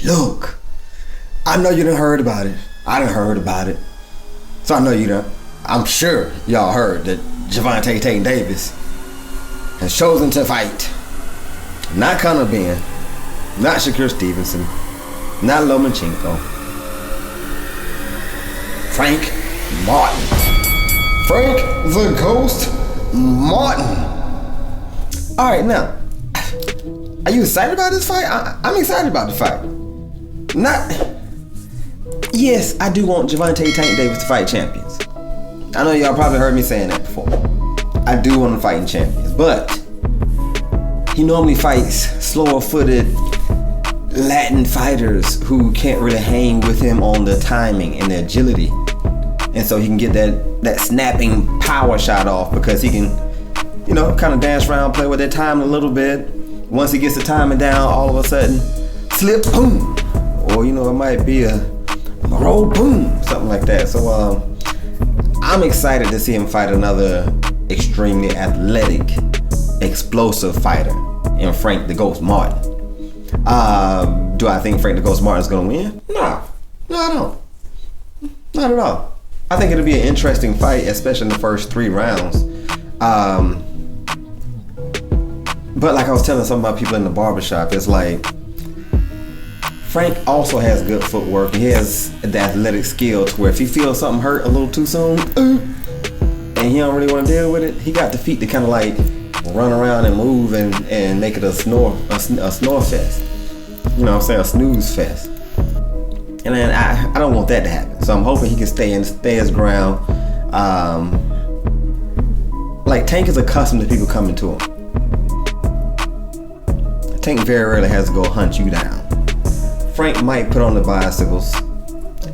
Look, I know you done heard about it. I done heard about it. So I know you done. I'm sure y'all heard that Gervonta Davis has chosen to fight not Connor Benn, not Shakur Stevenson, not Lomachenko, Frank Martin. Frank the Ghost Martin. All right, now, are you excited about this fight? I'm excited about the fight. Yes, I do want Gervonta Davis to fight champions. I know y'all probably heard me saying that before. I do want him fighting champions, but he normally fights slower-footed Latin fighters who can't really hang with him on the timing and the agility. And so he can get that snapping power shot off because he can, kind of dance around, play with that time a little bit. Once he gets the timing down, all of a sudden, slip, boom. Or, it might be a roll, boom, something like that. So I'm excited to see him fight another extremely athletic, explosive fighter in Frank the Ghost Martin. Do I think Frank the Ghost Martin is going to win? No, I don't. Not at all. I think it'll be an interesting fight, especially in the first 3 rounds. But like I was telling some of my people in the barbershop, it's like Frank also has good footwork. He has the athletic skill to where if he feels something hurt a little too soon, and he don't really want to deal with it, he got the feet to kind of like run around and move and make it a snore fest. You know what I'm saying? A snooze fest. And then I don't want that to happen. So I'm hoping he can stay his ground. Like Tank is accustomed to people coming to him. Tank very rarely has to go hunt you down. Frank might put on the bicycles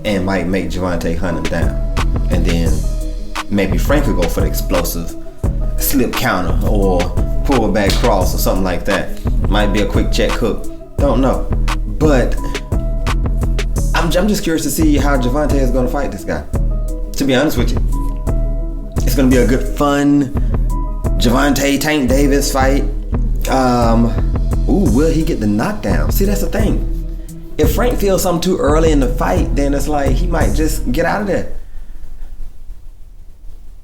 and might make Gervonta hunt him down. And then maybe Frank could go for the explosive slip counter or pull back cross or something like that. Might be a quick check hook. Don't know. But I'm just curious to see how Gervonta is going to fight this guy. To be honest with you, it's going to be a good, fun Gervonta Tank Davis fight. Will he get the knockdown? See, that's the thing. If Frank feels something too early in the fight, then it's like he might just get out of there.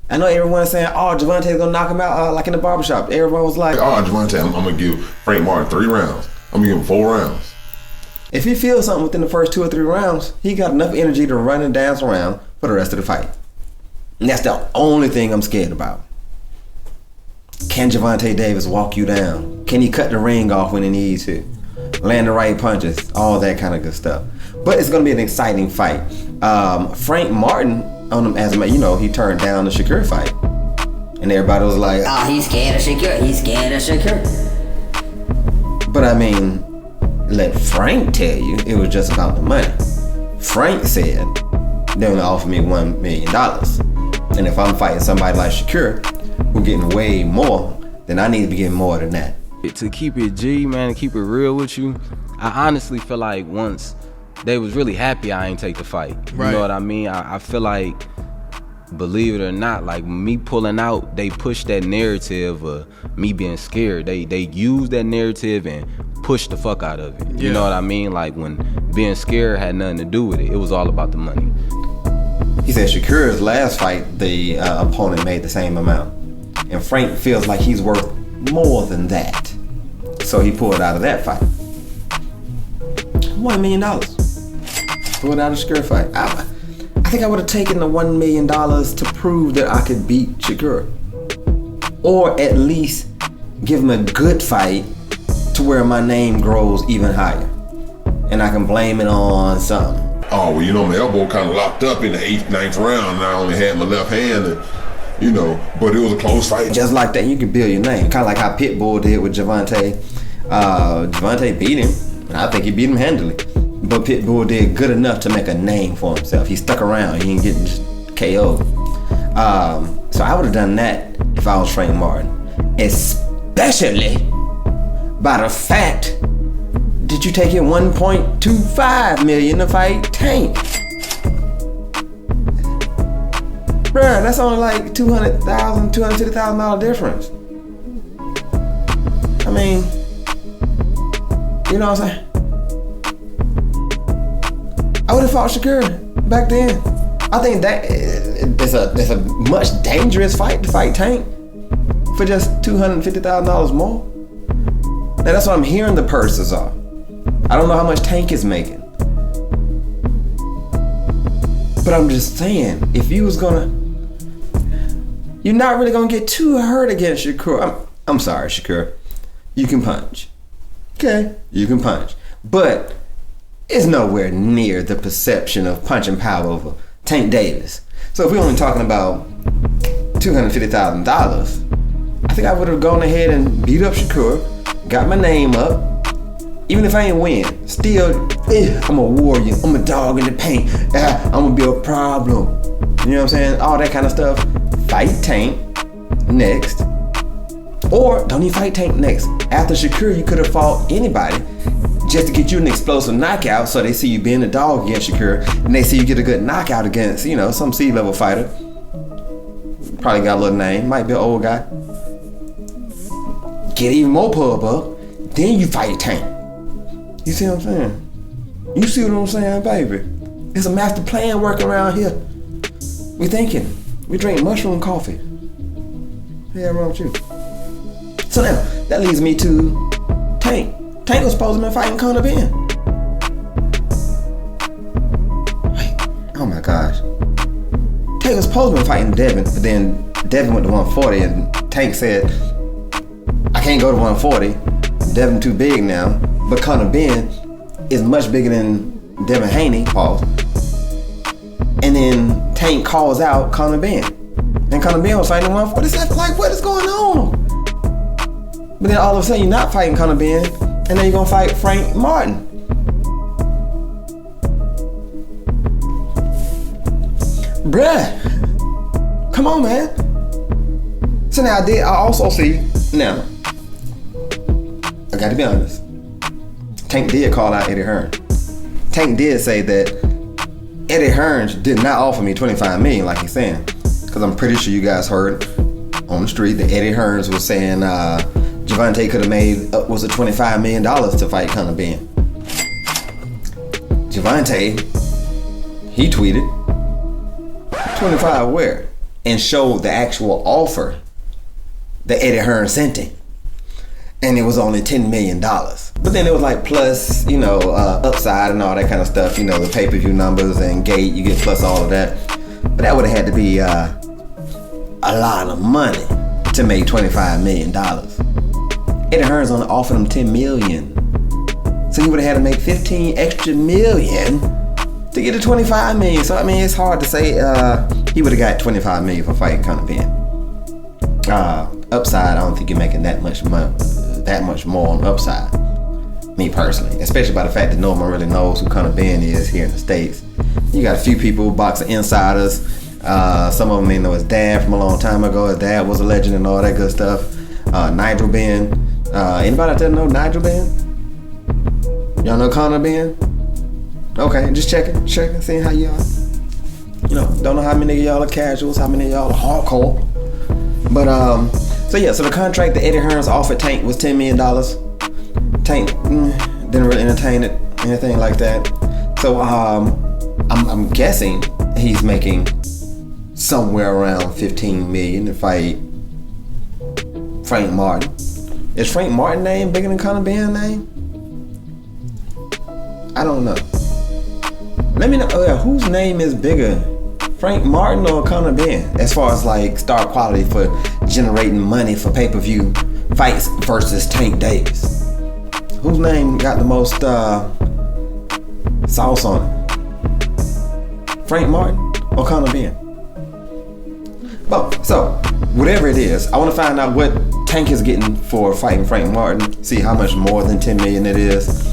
I know everyone is saying, Gervonta's going to knock him out like in the barbershop. Everyone was like, Gervonta, I'm going to give Frank Martin 3 rounds. I'm going to give him 4 rounds. If he feels something within the first 2 or 3 rounds, he got enough energy to run and dance around for the rest of the fight. And that's the only thing I'm scared about. Can Gervonta Davis walk you down? Can he cut the ring off when he needs to? Land the right punches, all that kind of good stuff. But it's going to be an exciting fight. Frank Martin, he turned down the Shakur fight. And everybody was like, he's scared of Shakur. He's scared of Shakur. But I mean, let Frank tell you it was just about the money. Frank said they're going to offer me $1 million. And if I'm fighting somebody like Shakur, who's getting way more, then I need to be getting more than that. To keep it G, man, to keep it real with you, I honestly feel like once they was really happy I ain't take the fight. Right. You know what I mean? I feel like, believe it or not, like me pulling out, they pushed that narrative of me being scared. They used that narrative and pushed the fuck out of it. Yeah. You know what I mean? Like when being scared had nothing to do with it. It was all about the money. He said Shakur's last fight, the opponent made the same amount. And Frank feels like he's worth more than that. So he pulled out of that fight. $1 million. Pulled out of Shakur fight. I think I would have taken the $1 million to prove that I could beat Shakur. Or at least give him a good fight to where my name grows even higher. And I can blame it on something. My elbow kind of locked up in the 8th, 9th round, and I only had my left hand, and, but it was a close fight. Just like that, you can build your name. Kind of like how Pitbull did with Gervonta. Gervonta beat him, and I think he beat him handily. But Pitbull did good enough to make a name for himself. He stuck around. He didn't get KO'd. So I would have done that if I was Frank Martin. Especially by the fact that you take it $1.25 million to fight Tank. Bruh, that's only like $200,000, $250,000 difference. I mean, you know what I'm saying? I would have fought Shakur back then. I think that it's a much dangerous fight to fight Tank for just $250,000 more. Now that's what I'm hearing the purses are. I don't know how much Tank is making. But I'm just saying, if you was gonna, you're not really gonna get too hurt against Shakur. I'm sorry, Shakur. You can punch. Okay, you can punch. But it's nowhere near the perception of punching power over Tank Davis. So if we're only talking about $250,000, I think I would have gone ahead and beat up Shakur, got my name up. Even if I ain't win, still, I'm a warrior. I'm a dog in the paint. I'm gonna be a problem. You know what I'm saying? All that kind of stuff. Fight Tank next. Or don't even fight Tank next. After Shakur, you could have fought anybody just to get you an explosive knockout, so they see you being a dog against Shakur, and they see you get a good knockout against, some C-level fighter. Probably got a little name, might be an old guy. Get even more pub up, then you fight Tank. You see what I'm saying? You see what I'm saying, baby? It's a master plan working around here. We thinking. We drink mushroom coffee. Yeah, wrong with you. So now, that leads me to Tank. Tank was supposed to be fighting Connor Benn. Oh my gosh. Tank was supposed to be fighting Devin, but then Devin went to 140 and Tank said, I can't go to 140. Devin too big now. But Connor Benn is much bigger than Devin Haney, pause. And then Tank calls out Connor Benn. And Connor Benn was fighting at 147. Like, what is going on? But then all of a sudden you're not fighting Connor Benn, and then you're gonna fight Frank Martin. Bruh, come on, man. So now I also see, now, I gotta be honest, Tank did call out Eddie Hearn. Tank did say that Eddie Hearn did not offer me $25 million like he's saying. Because I'm pretty sure you guys heard on the street that Eddie Hearn was saying Gervonta could have made upwards of $25 million to fight Connor Benn. Gervonta, he tweeted, 25 where? And showed the actual offer that Eddie Hearn sent him. And it was only $10 million. But then it was like plus, upside and all that kind of stuff, the pay-per-view numbers and gate, you get plus all of that. But that would have had to be a lot of money to make $25 million. Eddie Hearn's only offered him $10 million. So he would have had to make $15 extra million to get to $25 million. So, it's hard to say he would have got $25 million for fighting Connor Benn. Upside, I don't think you're making that much more on upside. Me personally, especially by the fact that no one really knows who Connor Benn is here in the States. You got a few people, boxing insiders. Some of them may know his dad from a long time ago. His dad was a legend and all that good stuff. Nigel Benn. Anybody out there know Nigel Benn? Y'all know Connor Benn? Okay, just checking, seeing how y'all. Don't know how many of y'all are casuals, how many of y'all are hardcore. But so the contract that Eddie Hearns offered Tank was $10 million. Tank didn't really entertain it, anything like that. So I'm guessing he's making somewhere around $15 million to fight Frank Martin. Is Frank Martin's name bigger than Connor Benn's name? I don't know. Let me know whose name is bigger, Frank Martin or Connor Benn, as far as like star quality for generating money for pay-per-view fights versus Tank Davis. Whose name got the most sauce on it? Frank Martin or Connor Benn? Well, so whatever it is, I want to find out what Tank is getting for fighting Frank Martin. See how much more than $10 million it is.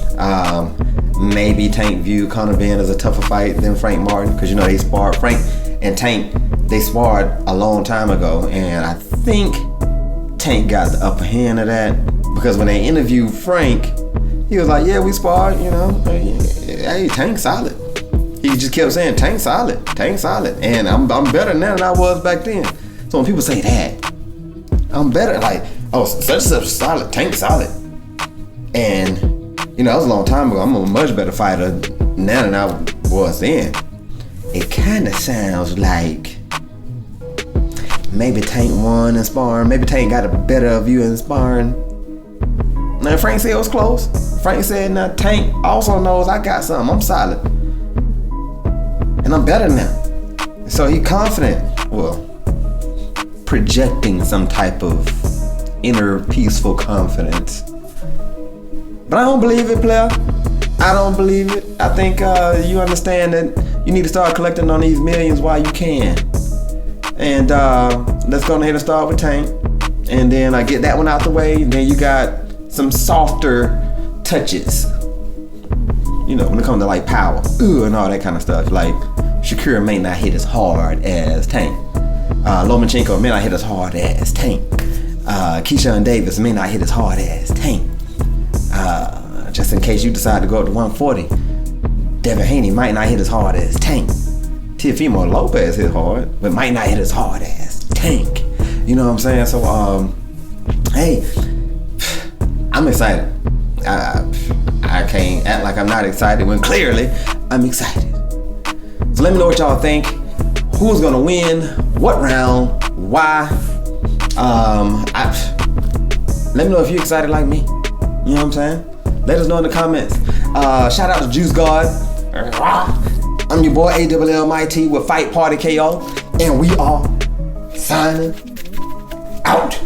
Maybe Tank view Connor Benn as a tougher fight than Frank Martin, because they sparred. Frank and Tank, they sparred a long time ago, and I think Tank got the upper hand of that, because when they interviewed Frank, he was like, yeah, we sparred, hey, Tank solid. He just kept saying, Tank solid, and I'm better now than I was back then. So when people say that, I'm better, like, oh, such solid, Tank solid. And that was a long time ago. I'm a much better fighter now than I was then, it kind of sounds like maybe Tank won in sparring. Maybe Tank got a better of you in sparring. Now Frank said it was close. Frank said, now Tank also knows I got something. I'm solid. And I'm better now. So he confident. Well, projecting some type of inner peaceful confidence. But I don't believe it, player. I don't believe it. I think you understand that you need to start collecting on these millions while you can. And let's go ahead and start with Tank. And then I get that one out the way. And then you got some softer touches. You know, when it comes to like power, and all that kind of stuff. Like Shakur may not hit as hard as Tank. Lomachenko may not hit as hard as Tank. Keyshawn Davis may not hit as hard as Tank. Just in case you decide to go up to 140, Devin Haney might not hit as hard as Tank. Teofimo Lopez hit hard, but might not hit as hard as Tank. You know what I'm saying? So, hey, I'm excited. I can't act like I'm not excited when clearly I'm excited. So let me know what y'all think. Who's gonna win? What round? Why? Let me know if you're excited like me. You know what I'm saying? Let us know in the comments. Shout out to Juice God. I'm your boy ABDUL Mighty with Fight Party KO, and we are signing out.